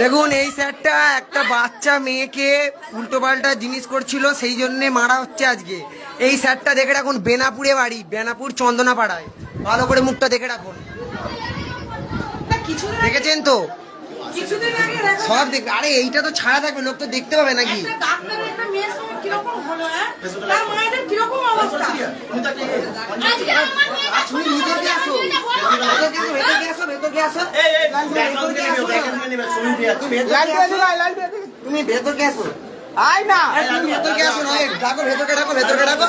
দেখুন এই স্যারটা একটা বাচ্চা মেয়েকে উল্টোপাল্টা জিনিস করছিল, সেই জন্যে মারা হচ্ছে আজকে। এই স্যারটা দেখে রাখুন, বেনাপুরে বাড়ি, বেনাপুর চন্দনাপাড়ায়। ভালো করে মুখটা দেখে রাখুন, দেখেছেন তো? সব দেখবে। আরে এইটা তো ছাড়া থাকবে, লোক তো দেখতে পাবে নাকি? তুমি ভেতরকে আসো, তুমি ভেতরকে আসো। আয় না, তুমি ভেতরকে আসো, নয় ডাকো, ভেতরকে ডাকো, ভেতরকে ডাকো।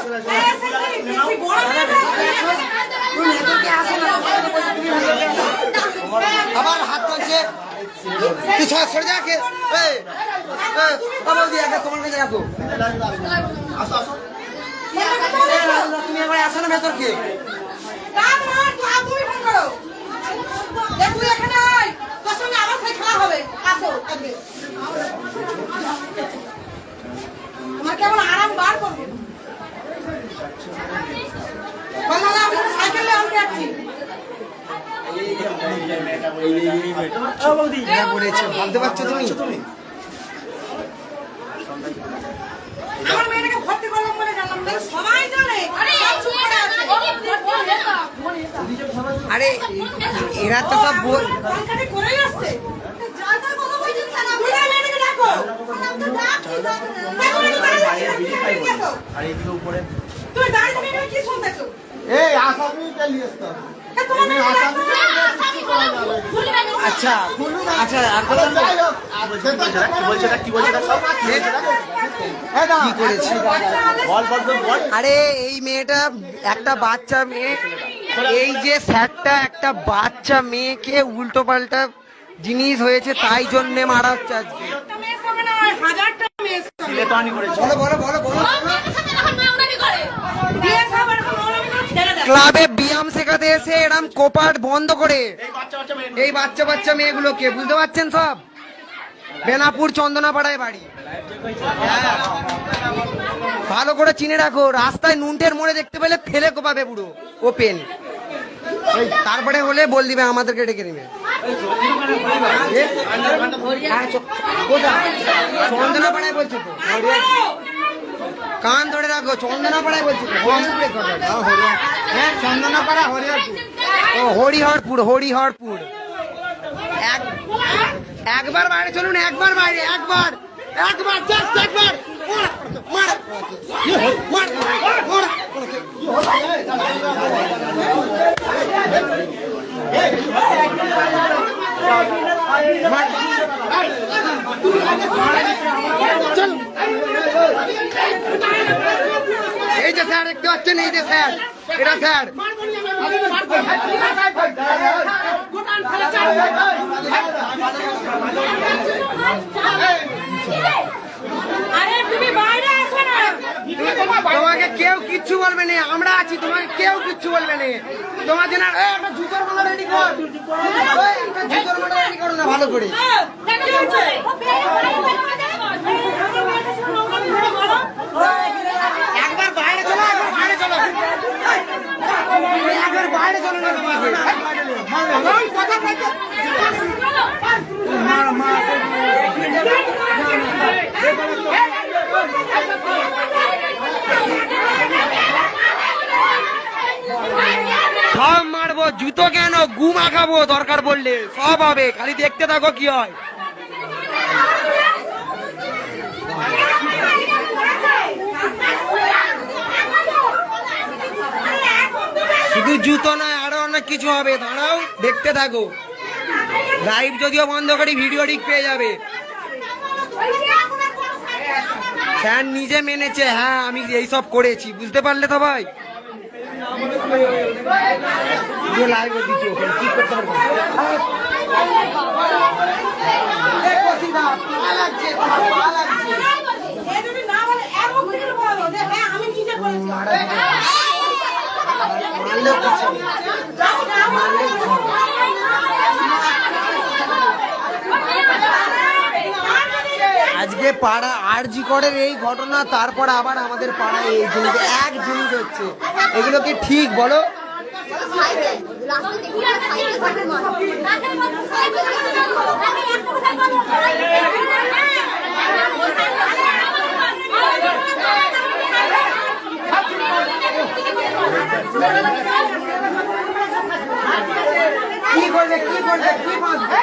তুমি ভেতরকে আসো না, আবার হাত তুলছে। তুই সরে যা, কে তোমার কাছে রাখো। তুমি একবার আসো না ভেতরকে। তোমার কেমন আরাম বার করবো সাইকেলে আমি যাচ্ছি। ভাবতে পারছো তুমি? আমার মেয়েটাকে ভর্তি করলাম বলে জানলাম না, সবাই জানে। আরে এরা তো সব করেই আসছে। মেয়েটাকে ডাকো। তুমি দাঁড়িয়ে কি শুনতেছো? এই আসামি চালিয়ে আসতো। আচ্ছা আচ্ছা, আর কথা কি করেছি? আরে এই মেয়েটা একটা বাচ্চা মেয়ে, এই যে স্যারটা একটা বাচ্চা মেয়েকে উল্টো পাল্টা জিনিস হয়েছে, তাই জন্যে মারা হচ্ছে আজকে। বলো বলো বলো বলো। ক্লাবে ব্যায়াম শেখাতে এসে এরম কোপাট বন্ধ করে এই বাচ্চা বাচ্চা মেয়েগুলোকে, বুঝতে পারছেন সব? বেনাপুর চন্দনাপাড়ায় বাড়ি। ভালো করে চিনে রাখো, রাস্তায় নুনটের মোড়ে দেখতে পেলে ফেলে কোপাবে পুরো ওপেন। তারপরে হলে বল দিবে, আমাদেরকে ডেকে নিবে। চন্দনাপাড়ায় বলছো তো, কান ধরে রাখো, চন্দনাপাড়ায় বলছো তো। হ্যাঁ চন্দনাপাড়া, হরিহরপুর। ও হরিহরপুর, হরিহরপুর। একবার বাইরে চলুন, একবার বাইরে, একবার একবার জাস্ট একবার। এই যে স্যার দেখতে পাচ্ছেন, এই যে স্যার, এটা স্যার। তোমাকে কেউ কিচ্ছু বলবে না, আমরা আছি, তোমাকে কেউ কিচ্ছু বলবে না। তোমার জন্য একটা জুতোর মালা রেডি কর, একটা জুতোর মালা রেডি করো না ভালো করে। একবার বাইরে চলো, একবার বাইরে চলো, একবার বাইরে চলো না তোমাকে। কথা বলছো সব মারবো, জুতো কেন, গু মাখাবো দরকার পড়লে, সব হবে, খালি দেখতে থাকো কি হয়। শুধু জুতো নয়, আরো অনেক কিছু হবে, দাঁড়াও দেখতে থাকো। লাইভ যদিও বন্ধ করি, ভিডিও ঠিক পেয়ে যাবে। স্যার নিজে মেনেছে, হ্যাঁ আমি এইসব করেছি, বুঝতে পারলে তো ভাই? লাইভ দিচ্ছি, ওখানে ঠিক করতে পারবো। আজকে পাড়া আরজি করের এই ঘটনা, তারপর আবার আমাদের পাড়ায় এই জিনিস, এক জিনিস হচ্ছে, এগুলো কি ঠিক বলো? কি করবে কি করবে কি বাঁধবে